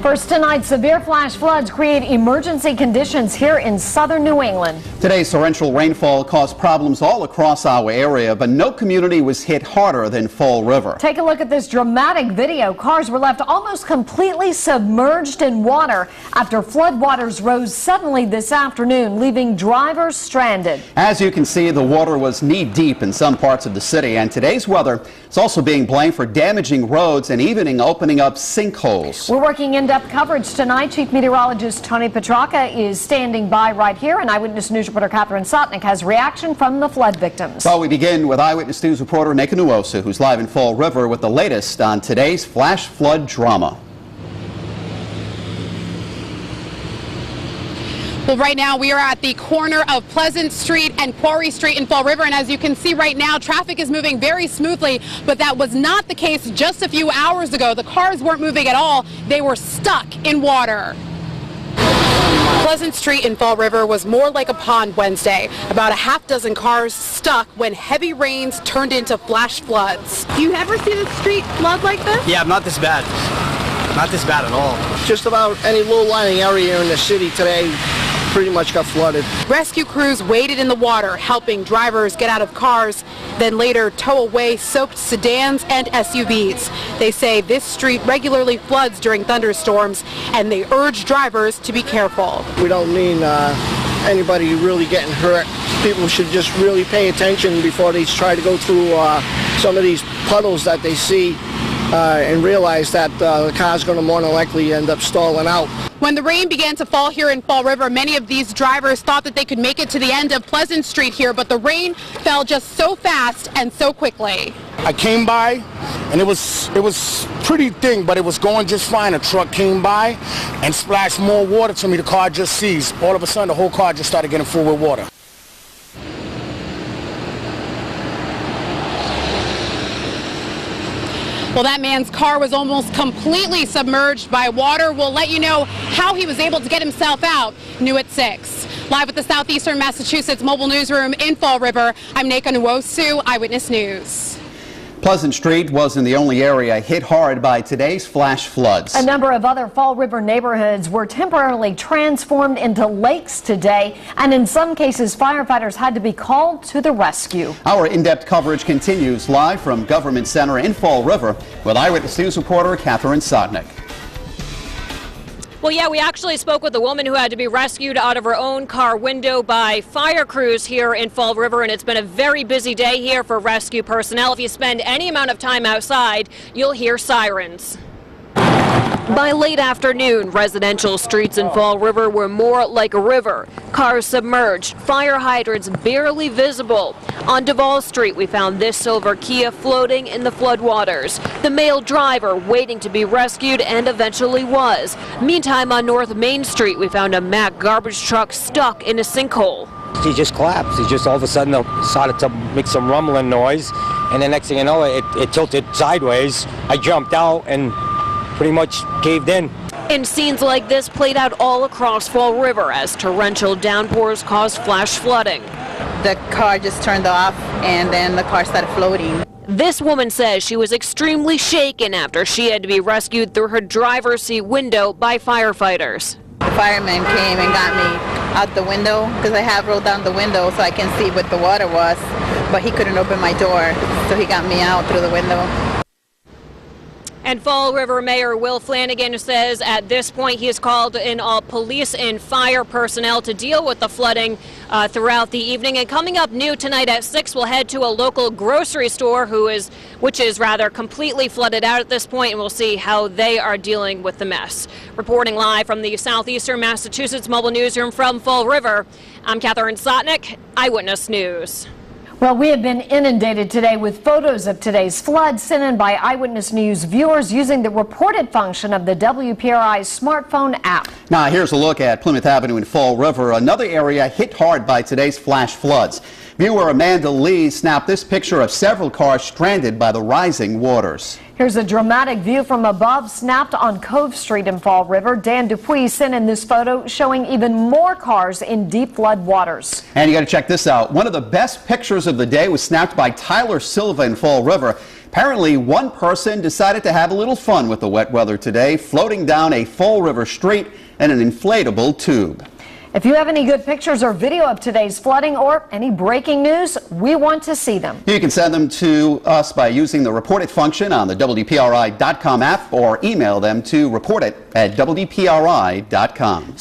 First tonight, severe flash floods create emergency conditions here in southern New England. Today's torrential rainfall caused problems all across our area, but no community was hit harder than Fall River. Take a look at this dramatic video. Cars were left almost completely submerged in water after floodwaters rose suddenly this afternoon, leaving drivers stranded. As you can see, the water was knee-deep in some parts of the city, and today's weather is also being blamed for damaging roads and even opening up sinkholes. We're working in-depth coverage tonight. Chief Meteorologist Tony Petrarca is standing by right here, and Eyewitness News reporter Catherine Sotnick has reaction from the flood victims. Well, we begin with Eyewitness News reporter Neka Nwosu, who's live in Fall River with the latest on today's flash flood drama. Well, right now we are at the corner of Pleasant Street and Quarry Street in Fall River, and as you can see right now, traffic is moving very smoothly, but that was not the case just a few hours ago. The cars weren't moving at all. They were stuck in water. Pleasant Street in Fall River was more like a pond Wednesday. About a half dozen cars stuck when heavy rains turned into flash floods. Do you ever see the street flood like this? Yeah, not this bad. Not this bad at all. Just about any low-lying area in the city today pretty much got flooded. Rescue crews waded in the water, helping drivers get out of cars, then later tow away soaked sedans and SUVs. They say this street regularly floods during thunderstorms, and they urge drivers to be careful. We don't mean anybody really getting hurt. People should just really pay attention before they try to go through some of these puddles that they see and realize that the car's going to more than likely end up stalling out. When the rain began to fall here in Fall River, many of these drivers thought that they could make it to the end of Pleasant Street here, but the rain fell just so fast and so quickly. I came by and it was pretty thin, but it was going just fine. A truck came by and splashed more water to me. The car just seized. All of a sudden, the whole car just started getting full with water. Well, that man's car was almost completely submerged by water. We'll let you know how he was able to get himself out, new at 6. Live at the Southeastern Massachusetts Mobile Newsroom in Fall River, I'm Neka Nwosu, Eyewitness News. Pleasant Street wasn't the only area hit hard by today's flash floods. A number of other Fall River neighborhoods were temporarily transformed into lakes today, and in some cases, firefighters had to be called to the rescue. Our in-depth coverage continues live from Government Center in Fall River with Eyewitness News reporter Catherine Sotnick. Well, yeah, we actually spoke with a woman who had to be rescued out of her own car window by fire crews here in Fall River, and it's been a very busy day here for rescue personnel. If you spend any amount of time outside, you'll hear sirens. By late afternoon, residential streets in Fall River were more like a river. Cars submerged, fire hydrants barely visible. On Duval Street, we found this silver Kia floating in the floodwaters. The male driver waiting to be rescued and eventually was. Meantime, on North Main Street, we found a Mack garbage truck stuck in a sinkhole. He just collapsed. He just all of a sudden started to make some rumbling noise, and the next thing you know, it tilted sideways. I jumped out and pretty much caved in. And scenes like this played out all across Fall River as torrential downpours caused flash flooding. The car just turned off and then the car started floating. This woman says she was extremely shaken after she had to be rescued through her driver's seat window by firefighters. The fireman came and got me out the window because I have rolled down the window so I can see what the water was, but he couldn't open my door, so he got me out through the window. And Fall River Mayor Will Flanagan says at this point he has called in all police and fire personnel to deal with the flooding throughout the evening. And coming up new tonight at 6, we'll head to a local grocery store which is rather completely flooded out at this point, and we'll see how they are dealing with the mess. Reporting live from the Southeastern Massachusetts Mobile Newsroom from Fall River, I'm Catherine Sotnick, Eyewitness News. Well, we have been inundated today with photos of today's flood sent in by Eyewitness News viewers using the reported function of the WPRI smartphone app. Now, here's a look at Plymouth Avenue in Fall River, another area hit hard by today's flash floods. Viewer Amanda Lee snapped this picture of several cars stranded by the rising waters. Here's a dramatic view from above snapped on Cove Street in Fall River. Dan Dupuis sent in this photo showing even more cars in deep flood waters. And you got to check this out. One of the best pictures of the day was snapped by Tyler Silva in Fall River. Apparently, one person decided to have a little fun with the wet weather today, floating down a Fall River street in an inflatable tube. If you have any good pictures or video of today's flooding or any breaking news, we want to see them. You can send them to us by using the Report It function on the WDPRI.com app or email them to reportit@WDPRI.com.